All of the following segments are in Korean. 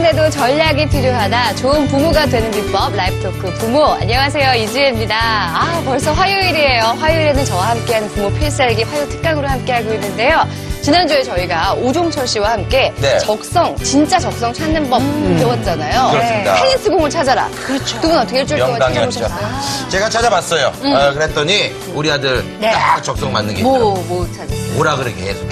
부모인데도 전략이 필요하다. 좋은 부모가 되는 비법 라이프토크 부모. 안녕하세요. 이지혜입니다. 아, 벌써 화요일이에요. 화요일에는 저와 함께하는 부모 필살기 화요 특강으로 함께하고 있는데요. 지난주에 저희가 오종철 씨와 함께 네. 진짜 적성 찾는 법 배웠잖아요. 그렇습니다. 테니스공을 찾아라. 그렇죠. 두 분 어떻게 일주일 동안 명당이었죠. 찾아보셨어요? 제가 찾아봤어요. 그랬더니 우리 아들 딱 적성 맞는 게 있더라고요. 뭐 찾았어요? 오락을 계속.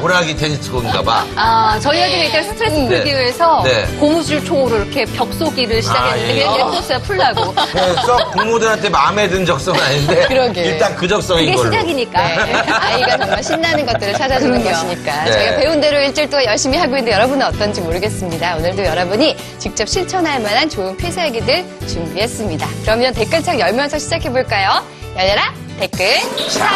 오락이 테니스공인가 봐. 아, 저희 아들이 일단 스트레스 풀기 위해서 네. 고무줄 총으로 이렇게 벽 쏘기를 시작했는데 예. 그냥 냅뒀어요, 풀라고. 그래서 부모들한테 마음에 든 적성은 아닌데 그러게. 일단 그 적성인 그게 걸로. 시작이니까. 네. 아이가 정말 신나는 것들을 찾아주는 그럼요. 것이니까 네. 저희가 배운 대로 일주일 동안 열심히 하고 있는데 여러분은 어떤지 모르겠습니다. 오늘도 여러분이 직접 실천할 만한 좋은 필살기들 준비했습니다. 그러면 댓글창 열면서 시작해볼까요? 열려라 댓글 자,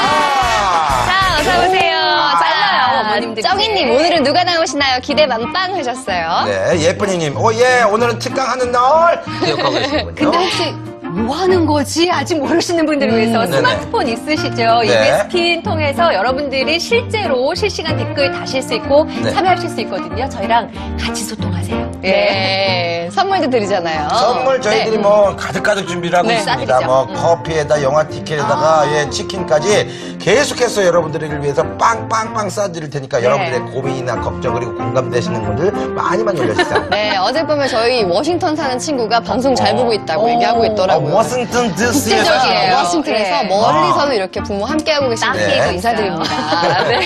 어서오세요. 빨라요, 어머님들이. 정희님 오늘은 누가 나오시나요? 기대 만빵 하셨어요. 네, 예쁜이님. 예, 오늘은 특강하는 날. 기억하고 계시군요. 근데 혹시 뭐 하는 거지? 아직 모르시는 분들을 위해서 네네. 스마트폰 있으시죠? 네. EBS 핀 통해서 여러분들이 실제로 실시간 댓글 다실 수 있고 네. 참여하실 수 있거든요. 저희랑 같이 소통하세요. 네. 선물도 드리잖아요. 선물 저희들이 네. 뭐 가득가득 준비를 하고 네, 있습니다. 싸드리죠. 뭐 커피에다 영화 티켓에다가 예, 치킨까지 계속해서 여러분들을 위해서 빵빵빵 싸드릴 테니까 여러분들의 고민이나 걱정 그리고 공감되시는 분들 많이 올려주세요. 네, 어제 보면 저희 워싱턴 사는 친구가 방송 잘 보고 있다고 얘기하고 있더라고요. 워싱턴 DC에서 국제적이에요. 워싱턴에서 네. 멀리서도 이렇게 부모 함께하고 계시는데 땀 피고 감사드립니다. 네.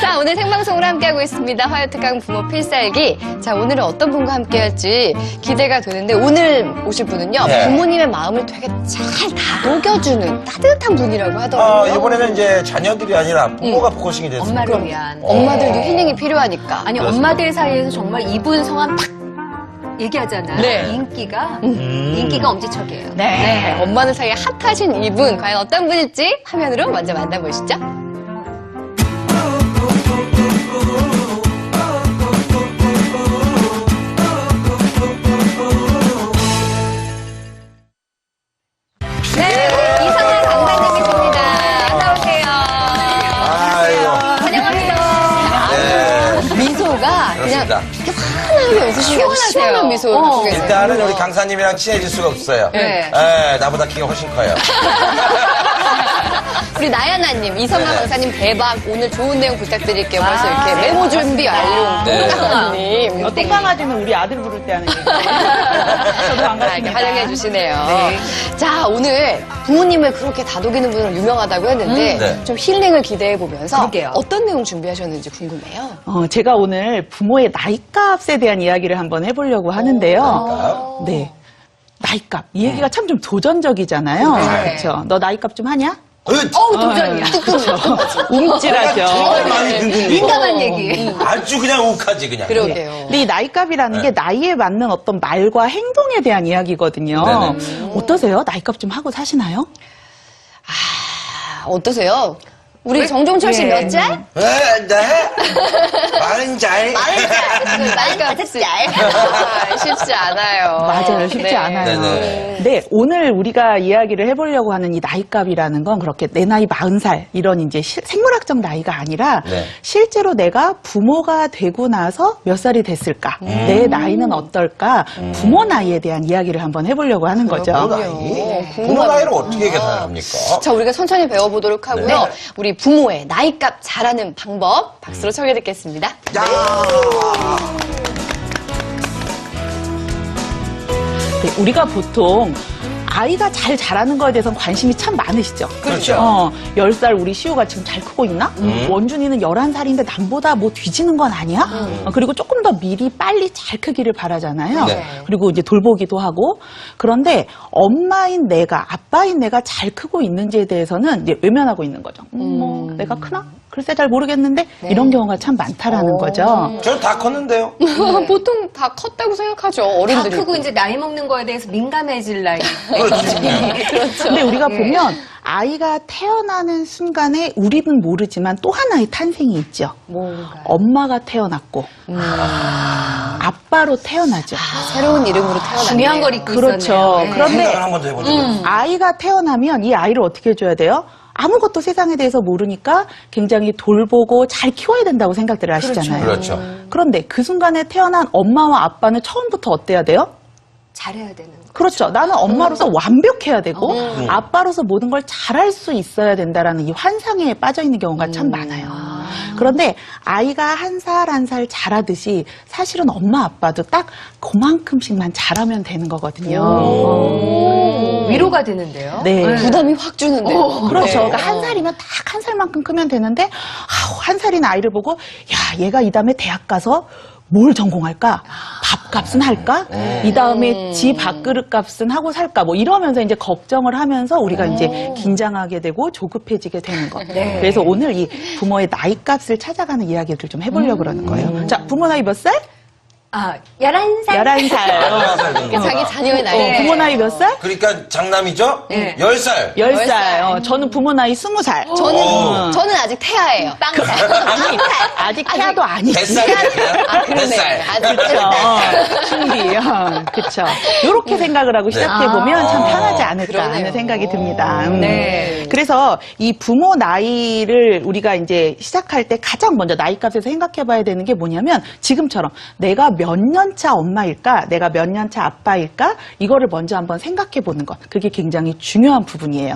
자, 오늘 생방송으로 함께하고 있습니다. 화요특강 부모 필살기. 자, 오늘은 어떤 분과 함께할지 기대가 되는데 오늘 오실 분은요. 네. 부모님의 마음을 되게 잘 다독여주는 따뜻한 분이라고 하더라고요. 이번에는 이제 자녀들이 아니라 부모가 포커싱이 됐습니다. 엄마를 위한. 엄마들도 힐링이 필요하니까. 아니, 그렇습니다. 엄마들 사이에서 정말 이분 성함 탁 얘기하잖아요. 네. 인기가 엄지척이에요. 네. 엄마들 사이에 핫하신 이분 과연 어떤 분일지 화면으로 먼저 만나보시죠. 네, 이상한 강사님이십니다. 어서오세요. 아이고. 환영합니다. 네. 미소가 그냥 그렇습니다. 이렇게 환하게 웃으시는 게 아주 시원한 미소 갖고 계세요. 일단은 우리 강사님이랑 친해질 수가 없어요. 네. 예, 나보다 키가 훨씬 커요. 우리 나연아님, 이성아 네네. 강사님 대박. 오늘 좋은 내용 부탁드릴게요. 벌써 이렇게 네. 메모 준비 완료. 네. 나연아님. 똥강아지는 우리 아들 부를 때 하는 얘기예요. 저도 이렇게 반갑습니다. 활용해 주시네요. 자, 오늘 부모님을 그렇게 다독이는 분으로 유명하다고 했는데 네. 좀 힐링을 기대해 보면서 그러게요. 어떤 내용 준비하셨는지 궁금해요. 제가 오늘 부모의 나이값에 대한 이야기를 한번 해보려고 하는데요. 네. 나이값. 이 얘기가 참 좀 도전적이잖아요. 네. 그렇죠. 너 나이값 좀 하냐? 도전이야. 움찔하죠. 정말 많이 듣는 민감한 얘기. 아주 그냥 욱하지 그냥. 그러게요. 근데 이 나이값이라는 게 나이에 맞는 어떤 말과 행동에 대한 이야기거든요. 네네. 어떠세요? 나이값 좀 하고 사시나요? 아, 어떠세요? 우리 정종철 씨 몇 살? 네? 40살. 나이가 쉽지 않아요. 맞아요. 쉽지 네. 않아요. 네네. 네, 오늘 우리가 이야기를 해보려고 하는 이 나이값이라는 건 그렇게 내 나이 40살 이런 이제 생물학적 나이가 아니라 네. 실제로 내가 부모가 되고 나서 몇 살이 됐을까? 내 나이는 어떨까? 부모 나이에 대한 이야기를 한번 해보려고 하는 거죠. 부모 그럼요. 나이? 궁금합니다. 부모 나이를 어떻게 계산합니까? 자, 우리가 천천히 배워보도록 하고요. 네. 우리 부모의 나이값 잘하는 방법 박수로 청해 듣겠습니다. 야! 네, 우리가 보통 아이가 잘 자라는 거에 대해서는 관심이 참 많으시죠? 그렇죠. 10살 우리 시우가 지금 잘 크고 있나? 원준이는 11살인데 남보다 뭐 뒤지는 건 아니야? 그리고 조금 더 미리 빨리 잘 크기를 바라잖아요. 네. 그리고 이제 돌보기도 하고. 그런데 엄마인 내가, 아빠인 내가 잘 크고 있는지에 대해서는 이제 외면하고 있는 거죠. 뭐 내가 크나? 글쎄 잘 모르겠는데 이런 경우가 참 많다라는 거죠. 저는 다 컸는데요. 보통 다 컸다고 생각하죠. 다 어른들이. 크고 이제 나이 먹는 거에 대해서 민감해질 나이. 그렇지. 근데 우리가 예. 보면 아이가 태어나는 순간에 우리는 모르지만 또 하나의 탄생이 있죠. 뭔가요? 엄마가 태어났고 아빠로 태어나죠. 새로운 이름으로 태어났네요. 중요한 걸 잊고 그렇죠. 있었네요. 네. 그런데 생각을 한 번도 해본 적이 없어요. 아이가 태어나면 이 아이를 어떻게 해줘야 돼요? 아무것도 세상에 대해서 모르니까 굉장히 돌보고 잘 키워야 된다고 생각들을 하시잖아요. 그렇죠. 그런데 그 순간에 태어난 엄마와 아빠는 처음부터 어때야 돼요? 잘해야 되는 거. 그렇죠. 나는 엄마로서 완벽해야 되고 아빠로서 모든 걸 잘할 수 있어야 된다라는 이 환상에 빠져 있는 경우가 참 많아요. 그런데 아이가 한 살 한 살 자라듯이 사실은 엄마 아빠도 딱 그만큼씩만 잘하면 되는 거거든요. 위로가 되는데요. 네. 부담이 확 주는데요. 그렇죠. 네. 그러니까 한 살이면 딱 한 살만큼 크면 되는데 한 살인 아이를 보고 야 얘가 이 다음에 대학 가서 뭘 전공할까? 밥값은 할까? 이 다음에 지 밥그릇 값은 하고 살까? 뭐 이러면서 이제 걱정을 하면서 우리가 이제 긴장하게 되고 조급해지게 되는 거. 네. 그래서 오늘 이 부모의 나이값을 찾아가는 이야기를 좀 해보려고 그러는 거예요. 자, 부모 나이 몇 살? 11살. 11살. 자기 자녀의 나이. 부모 나이 몇 살? 그러니까 장남이죠? 네. 10살. 10살. 저는 부모 나이 20살. 저는 아직 태아예요. 아직 태아도 아니지. 뱃살이에요. 아, 그러네. 뱃살. 아직 그렇죠. 충기. 그렇죠. 이렇게 생각을 하고 시작해보면 참 편하지 않을까 그러네요. 하는 생각이 듭니다. 네. 그래서 이 부모 나이를 우리가 이제 시작할 때 가장 먼저 나이값에서 생각해봐야 되는 게 뭐냐면 지금처럼 내가 몇 년 차 엄마일까? 내가 몇 년 차 아빠일까? 이거를 먼저 한번 생각해보는 것. 그게 굉장히 중요한 부분이에요.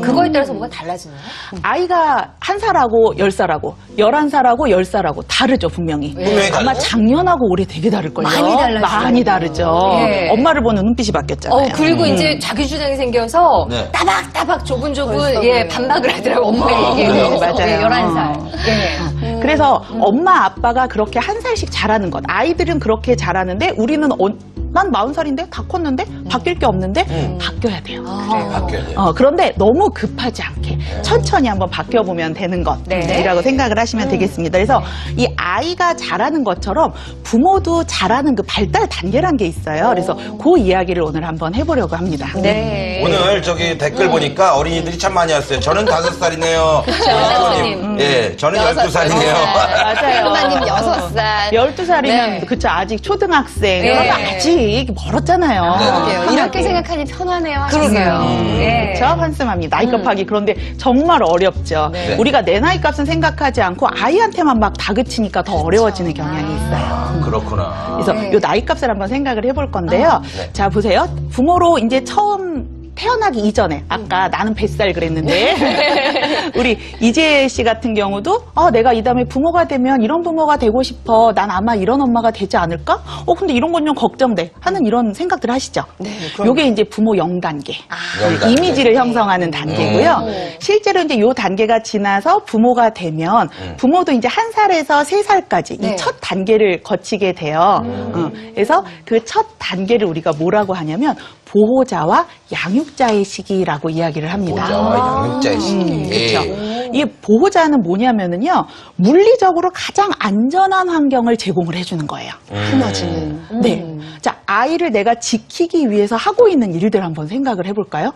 그거에 따라서 뭐가 달라지나요? 아이가 1살하고 10살하고 11살하고 10살하고 다르죠, 분명히. 분명히 아마 다르죠. 작년하고 올해 되게 다를걸요. 많이 달라지죠. 많이 다르죠. 예. 엄마를 보는 눈빛이 바뀌었잖아요. 그리고 이제 자기 주장이 생겨서 네. 따박따박 조근조근 벌써 예, 반박을 하더라고요. 엄마 얘기에 네, 대해서. 맞아요. 예, 11살. 예. 그래서 엄마 아빠가 그렇게 1살씩 자라는 것. 아이들은 그렇게 자라는데 우리는 난 40살인데 다 컸는데 바뀔 게 없는데 바뀌어야 돼요. 그래, 바뀌어야 돼요. 그런데 너무 급하지 않게 천천히 한번 바뀌어보면 되는 것이라고 생각을 하시면 되겠습니다. 그래서 이 아이가 자라는 것처럼 부모도 자라는 그 발달 단계란 게 있어요. 그래서 그 이야기를 오늘 한번 해보려고 합니다. 네. 오늘 저기 댓글 보니까 어린이들이 참 많이 왔어요. 저는 5살이네요. 그렇죠. 예, 저는 12살이네요. 맞아요. 하나님 6살. 12살이면 네. 그쵸 아직 초등학생. 네. 그러면 아직 멀었잖아요. 그러게요. 이렇게 생각하니 편하네요. 그러게요. 하셨어요. 예. 그렇죠? 환승합니다. 나이값하기. 그런데 정말 어렵죠. 네. 우리가 내 나이값은 생각하지 않고 아이한테만 막 다그치니까 더 어려워지는 경향이 있어요. 그렇구나. 그래서 이 나이값을 한번 생각을 해볼 건데요. 네. 자, 보세요. 부모로 이제 처음 태어나기 이전에 아까 나는 뱃살 그랬는데 우리 이재 씨 같은 경우도 내가 이 다음에 부모가 되면 이런 부모가 되고 싶어. 난 아마 이런 엄마가 되지 않을까? 근데 이런 건 좀 걱정돼. 하는 이런 생각들 하시죠? 네, 요게 이제 부모 0단계. 0단계. 이미지를 형성하는 단계고요. 실제로 이제 요 단계가 지나서 부모가 되면 부모도 이제 1살에서 3살까지 네. 이 첫 단계를 거치게 돼요. 그래서 그 첫 단계를 우리가 뭐라고 하냐면 보호자와 양육자의 시기라고 이야기를 합니다. 보호자와 양육자의 시기. 그렇죠. 이 보호자는 뭐냐면은요, 물리적으로 가장 안전한 환경을 제공을 해주는 거예요. 품어주는. 네. 자, 아이를 내가 지키기 위해서 하고 있는 일들 한번 생각을 해볼까요?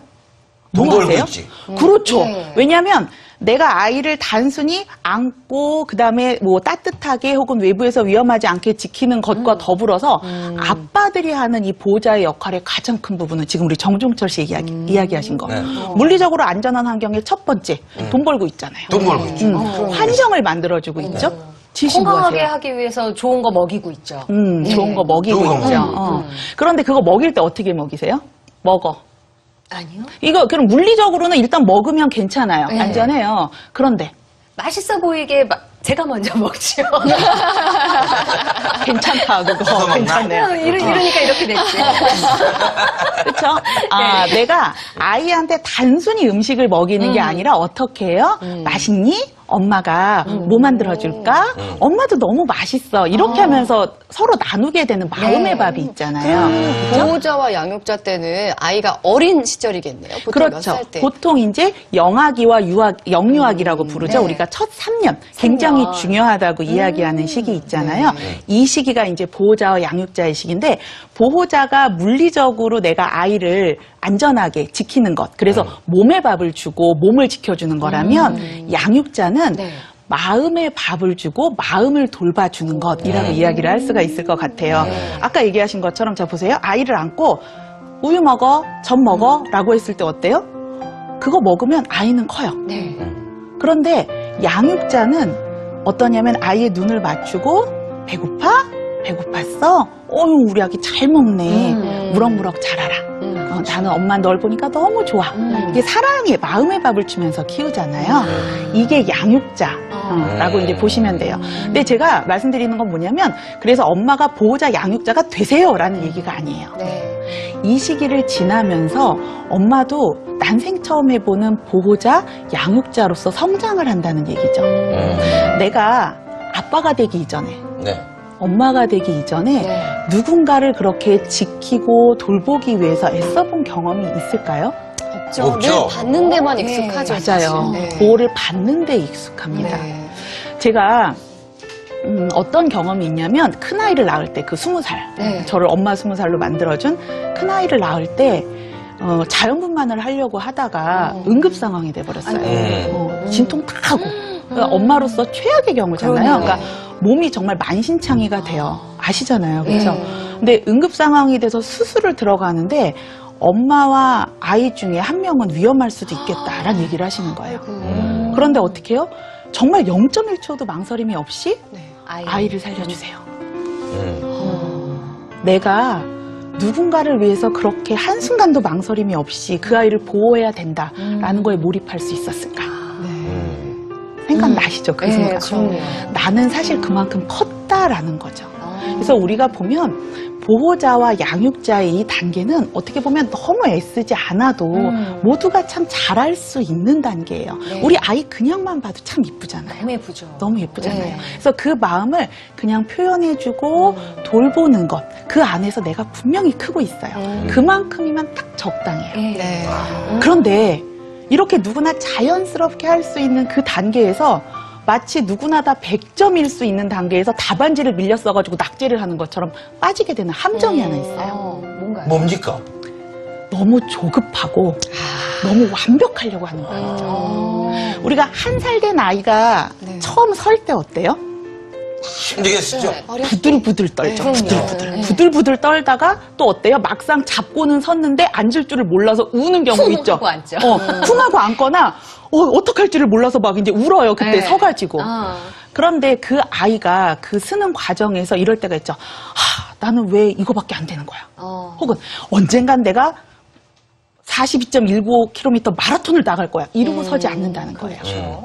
돈 뭐 벌고 하세요? 있지. 그렇죠. 네. 왜냐하면 내가 아이를 단순히 안고 그다음에 뭐 따뜻하게 혹은 외부에서 위험하지 않게 지키는 것과 더불어서 아빠들이 하는 이 보호자의 역할의 가장 큰 부분은 지금 우리 정종철 씨 이야기하신 거. 네. 물리적으로 안전한 환경의 첫 번째, 돈 벌고 있잖아요. 돈 벌고 있죠. 환경을 만들어주고 있죠. 지신 거 건강하게 하세요. 하기 위해서 좋은 거 먹이고 있죠. 좋은 거 먹이고 좋은 거 있죠. 먹이고. 그런데 그거 먹일 때 어떻게 먹이세요? 먹어. 아니요. 이거 그럼 물리적으로는 일단 먹으면 괜찮아요. 안전해요. 그런데 맛있어 보이게 제가 먼저 먹죠. 괜찮다 그거 먹나? 괜찮네요. 이러니까 이렇게 됐지. 그렇죠? 내가 아이한테 단순히 음식을 먹이는 게 아니라 어떻게 해요? 맛있니? 엄마가 뭐 만들어줄까? 엄마도 너무 맛있어. 이렇게 하면서 서로 나누게 되는 마음의 밥이 있잖아요. 보호자와 양육자 때는 아이가 어린 시절이겠네요. 보통 몇 그렇죠. 살 때? 보통 이제 영아기와 영유아기라고 부르죠. 네. 우리가 첫 3년 굉장히 중요하다고 이야기하는 시기 있잖아요. 이 시기가 이제 보호자와 양육자의 시기인데 보호자가 물리적으로 내가 아이를 안전하게 지키는 것. 그래서 몸에 밥을 주고 몸을 지켜주는 거라면 양육자는 네. 마음의 밥을 주고 마음을 돌봐주는 것이라고 이야기를 할 수가 있을 것 같아요. 아까 얘기하신 것처럼 자 보세요. 아이를 안고 우유 먹어, 젖 먹어 라고 했을 때 어때요? 그거 먹으면 아이는 커요. 네. 그런데 양육자는 어떠냐면 아이의 눈을 맞추고 배고파? 배고팠어? 어휴 우리 아기 잘 먹네. 무럭무럭 자라라. 나는 엄마 널 보니까 너무 좋아. 이게 사랑의 마음의 밥을 주면서 키우잖아요. 이게 양육자라고 이제 보시면 돼요. 근데 제가 말씀드리는 건 뭐냐면 그래서 엄마가 보호자 양육자가 되세요라는 얘기가 아니에요. 네. 이 시기를 지나면서 엄마도 난생 처음 해보는 보호자 양육자로서 성장을 한다는 얘기죠. 내가 아빠가 되기 이전에 네. 엄마가 되기 이전에 네. 누군가를 그렇게 지키고 돌보기 위해서 애써본 경험이 있을까요? 없죠. 없죠. 늘 받는 데만 네. 익숙하죠. 맞아요. 사실. 네. 보호를 받는 데 익숙합니다. 네. 제가 어떤 경험이 있냐면 큰아이를 낳을 때 그 20살 네. 저를 엄마 20살로 만들어준 큰아이를 낳을 때 자연분만을 하려고 하다가 응급 상황이 돼버렸어요. 진통 다 하고 그러니까 엄마로서 최악의 경우잖아요. 그러네요. 그러니까 몸이 정말 만신창이가 돼요. 아시잖아요. 그렇죠? 네. 근데 응급 상황이 돼서 수술을 들어가는데 엄마와 아이 중에 한 명은 위험할 수도 있겠다라는 얘기를 하시는 거예요. 그런데 어떻게 해요? 정말 0.1초도 망설임이 없이 아이를 살려주세요. 내가 누군가를 위해서 그렇게 한순간도 망설임이 없이 그 아이를 보호해야 된다라는 거에 몰입할 수 있었을까? 생각나시죠? 그 네, 생각. 그럼요. 나는 사실 그만큼 컸다라는 거죠. 그래서 우리가 보면 보호자와 양육자의 이 단계는 어떻게 보면 너무 애쓰지 않아도 모두가 참 잘할 수 있는 단계예요. 네. 우리 아이 그냥만 봐도 참 이쁘잖아요. 너무 예쁘죠. 너무 예쁘잖아요. 네. 그래서 그 마음을 그냥 표현해주고 돌보는 것, 그 안에서 내가 분명히 크고 있어요. 그만큼이면 딱 적당해요. 네. 그런데 이렇게 누구나 자연스럽게 할 수 있는 그 단계에서 마치 누구나 다 100점일 수 있는 단계에서 답안지를 밀려 써가지고 낙제를 하는 것처럼 빠지게 되는 함정이 하나 있어요. 뭔가요? 뭡니까? 너무 조급하고 너무 완벽하려고 하는 거죠. 우리가 1살 된 아이가 네. 처음 설 때 어때요? 힘들겠죠? 부들부들 떨죠. 네, 부들부들. 네. 부들부들 떨다가 또 어때요? 막상 잡고는 섰는데 앉을 줄을 몰라서 우는 경우 있죠. 하고 앉죠. 쿵 하고 앉거나 어떡할지를 몰라서 막 이제 울어요. 그때 네. 서가지고. 아. 그런데 그 아이가 그 쓰는 과정에서 이럴 때가 있죠. 나는 왜 이거밖에 안 되는 거야? 혹은 언젠간 내가 42.19km 마라톤을 나갈 거야. 이러고 서지 않는다는 거예요.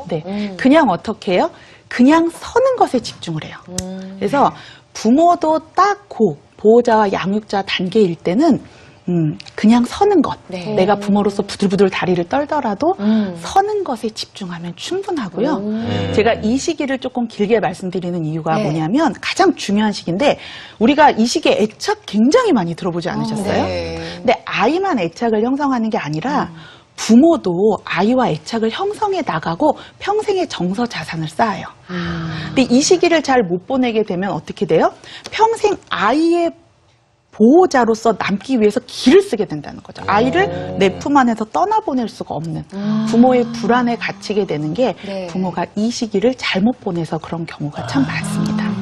네. 그냥 어떻게 해요? 그냥 서는 것에 집중을 해요. 그래서 부모도 딱 보호자와 양육자 단계일 때는 그냥 서는 것. 네. 내가 부모로서 부들부들 다리를 떨더라도 서는 것에 집중하면 충분하고요. 제가 이 시기를 조금 길게 말씀드리는 이유가 네. 뭐냐면 가장 중요한 시기인데 우리가 이 시기에 애착 굉장히 많이 들어보지 않으셨어요? 네. 근데 아이만 애착을 형성하는 게 아니라 부모도 아이와 애착을 형성해 나가고 평생의 정서 자산을 쌓아요. 근데 이 시기를 잘 못 보내게 되면 어떻게 돼요? 평생 아이의 보호자로서 남기 위해서 기를 쓰게 된다는 거죠. 아이를 내 품 안에서 떠나보낼 수가 없는 부모의 불안에 갇히게 되는 게 네. 부모가 이 시기를 잘못 보내서 그런 경우가 참 많습니다.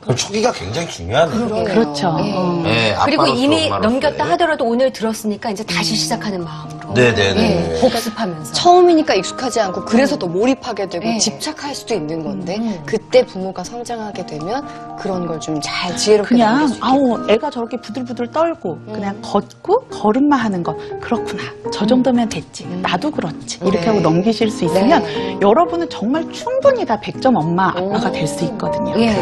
그럼 초기가 굉장히 중요하네요. 그러게요. 그렇죠. 네, 그리고 아빠로서, 이미 엄마로서. 넘겼다 하더라도 오늘 들었으니까 이제 다시 시작하는 마음으로. 네네네. 복습하면서. 처음이니까 익숙하지 않고 그래서 더 몰입하게 되고 네. 집착할 수도 있는 건데 그때 부모가 성장하게 되면 그런 걸 좀 잘 지혜롭게 그냥 넘길 수 있겠다. 애가 저렇게 부들부들 떨고 그냥 걷고 걸음만 하는 거 그렇구나 저 정도면 됐지 나도 그렇지 이렇게 네. 하고 넘기실 수 있으면 여러분은 정말 충분히 다 100점 엄마 아빠가 될 수 있거든요. 예.